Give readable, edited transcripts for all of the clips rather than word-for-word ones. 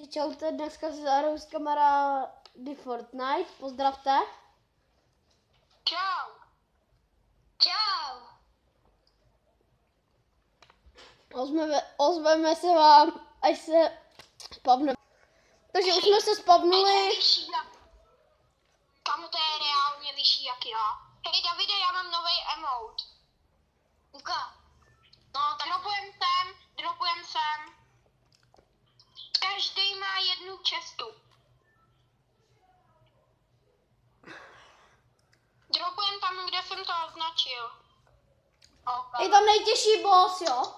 Čaute, dneska se zahraju s kamarády Fortnite, pozdravte. Čau. Čau. Ozveme se vám, až se spavneme. Takže už jsme se spavnuli. Kam to je reálně vyšší jak já. Hej Davide, já mám nový emote. Uka. No tak dropujem sem. Každý má jednu čestu. Dropujem tam, kde jsem to označil. Okay. Je tam nejtěžší boss, jo?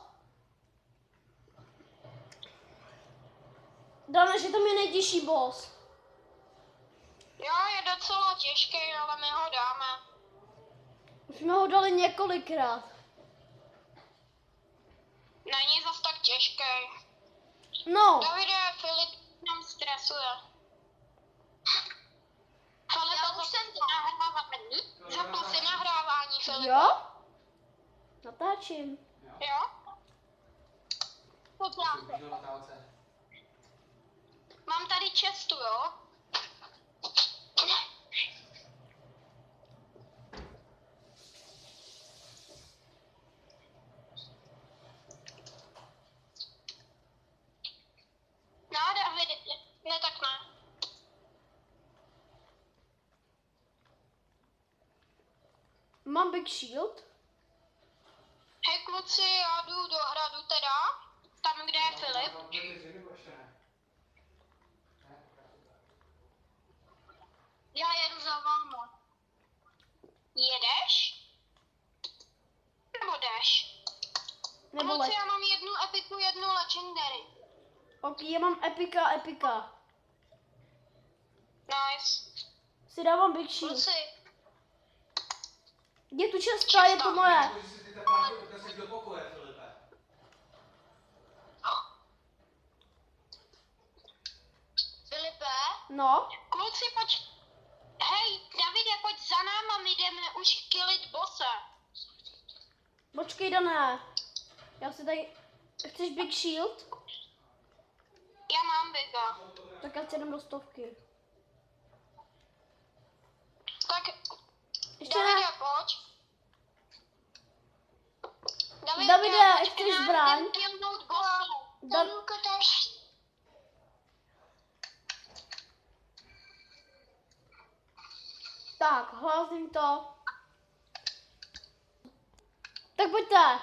Dáme, že tam je nejtěžší boss. Jo, je docela těžký, ale my ho dáme. Už jsme ho dali několikrát. Není zas tak těžký. No. Davide, Filip nám stresuje. Filip, já už jsem nahrávání. Zapl si nahrávání, Filip. Jo? Natáčím. Jo? Poprávě. Mám tady čestu, jo? No, Davide, ne tak ne. Mám Big Shield. Hej kluci, já jdu do hradu teda, tam kde je Filip. Já jedu za váma. Jedeš? Nebo jdeš? Nebo Kluci, já mám jednu epiku, jednu legendary. Ok, já mám epika. Nice. Si dávám Big Shield. Kluci, Je tu česta, je to moje. Filipe? No. Kluci, pojď. Hej, Davide, pojď za náma, my jdeme už killit bosse. Počkej, Dané. Já si tady... Chceš Big Shield? Já mám Biga. Tak já si jdem do 100. Tak, Ještě Davide, ne. pojď. Davide, pojď chceš k nám, zbraň? jdem killnout bosse. Tak, hlásím to. Tak pojďte.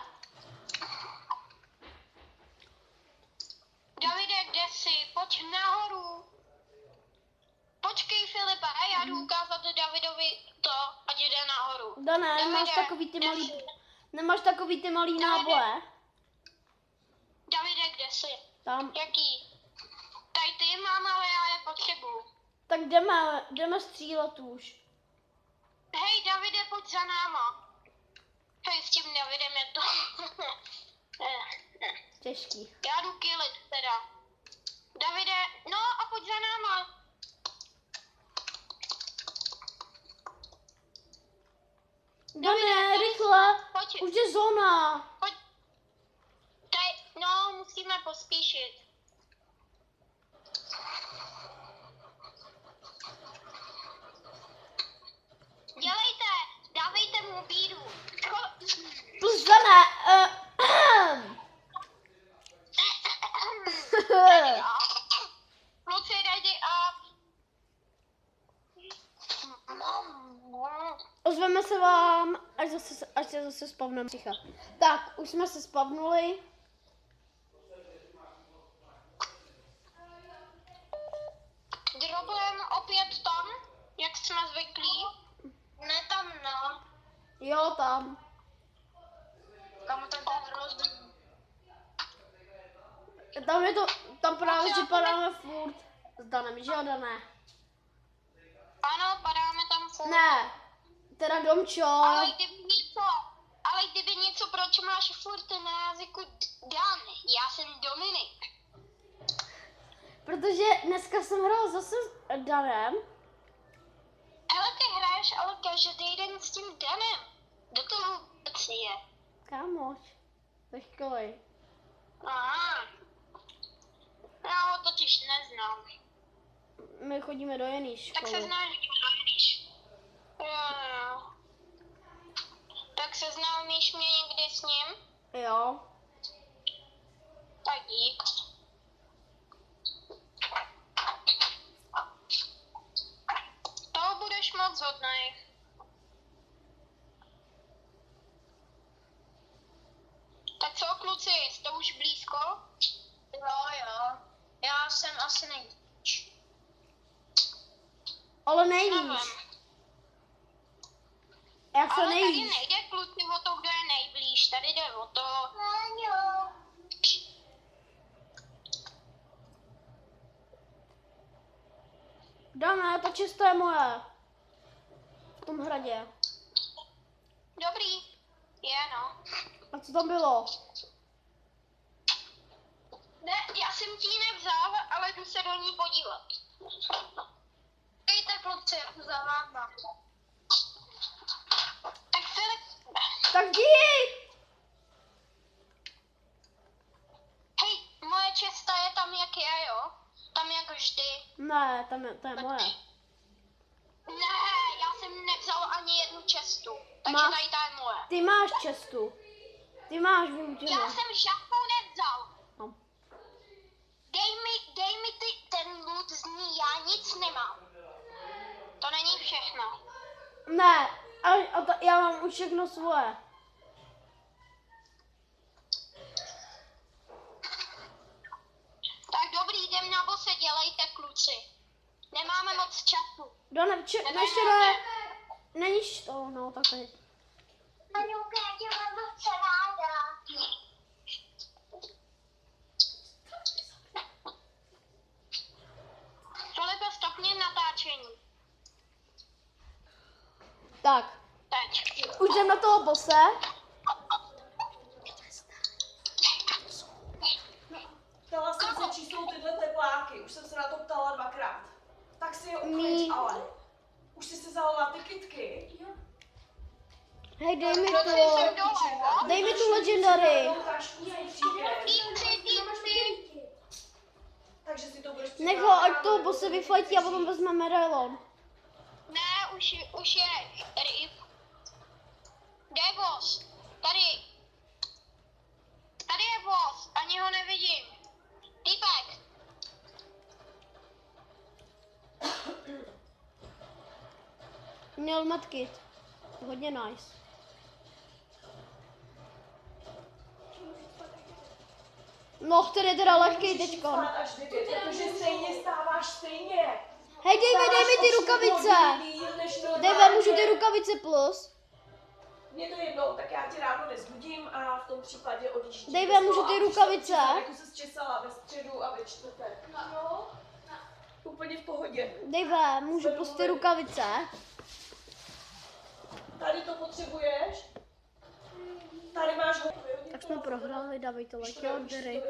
Davide, kde jsi? Pojď nahoru. Počkej, Filipe, já jdu ukázat Davidovi to, ať jde nahoru. Dané, Davide, nemáš takový ty malý náboje? Davide, kde jsi? Tam. Jaký? Tady ty mám, ale já je potřebuju. Tak jdeme střílet už. Hej, Davide, pojď za náma. Hej, s tím Davidem je to... Těžký. Já jdu killit teda. Davide, no a pojď za náma. Dané, rychle. Pojď. Už je zóna. Pojď. Tady, no, musíme pospíšit. Dělejte, dávejte mu bídu. Plus Dané. Kluci, ready up. Ozveme se vám, až se zase spavneme. Tak, už jsme se spavnuli. Drobujeme opět tam, jak jsme zvyklí. Ne tam, no. Jo, tam. Kam ten rozdíl? Tam je to, tam právě, že padáme furt. S Danem, že jo, Dané? Ano, padáme tam furt. Ne, teda Domčo. Ale kdyby něco, proč máš furt na jazyku Dan? Já jsem Dominik. Protože dneska jsem hrál zase s Danem. Ale ty hraješ ale každý den s tím Danem. Kdo to vůbec je? Kámoš, ze školy. Aha. Já ho totiž neznám. seznam. My chodíme do jiný Tak školy. seznámíš. Jo. Tak seznámíš mě někdy s ním? Jo. Tak dík. To budeš moc hodnej. Tak co, kluci, jste už blízko? Jo. Já jsem asi nejvíc. Ale nejvíc. Jak se Ale tady nejvíc? nejde, kluci, o to, kdo je nejblíž. Tady jde o to... Dané, ta često je moje. V tom hradě. Dobrý. Je, no. A co tam bylo? Ne, já jsem ti ji nevzal, ale jdu se do ní podívat. Dejte, kluci, za váma. Tak Filip... Tak jdi! Hej, moje česta je tam, jak je, jo? Tam jak vždy. Ne, to je moje. Ne, já jsem nevzal ani jednu čestu. Takže Máš- tady ta je moje. Ty máš čestu. Ty máš vyučenou. Já jsem žádnou nevzal. No. Dej mi ten loot z ní, já nic nemám. To není všechno. Ne, já mám už všechno svoje. Tak dobrý, jdem na bose, dělejte, kluci. Nemáme moc času. Ještě ne. Není to, no tak teď. Aňuka, já tě mám moc ráda. Filipe, stopni natáčení. Tak, Teď. už jdem na toho bose. Ptala jsem se, čí jsou tyhle tepláky. Už jsem se na to ptala 2krát. Tak si je Mí. uklid, ale. Už jsi si zalila ty kytky. Hej, dej mi Kluci, to. jsem dole, jo? Dej mi tu legendary. Takže si to budeš Nech ho, ať toho bose vyfajtí a potom vezme medailon. Ne, už je ryb. Kde je boss? Tady. Tady je boss, ani ho nevidím. Týpek. Měl medkit. Hodně nice. No, který je teda lehký teďko. Až 9, protože stejně stáváš stejně. Hej, dej mi ty rukavice. Dej, můžu ty rukavice plus. Mně to jednou, tak já tě ráno nezbudím a v tom případě odjíždím. Dej, můžu ty rukavice. Jako se zčesala ve středu a ve čtvrtek. No, úplně v pohodě. Dej, můžu plus ty rukavice. Tady to potřebuješ? Tady máš ho. Tak jsme prohráli, dávej to like, jo, Derry.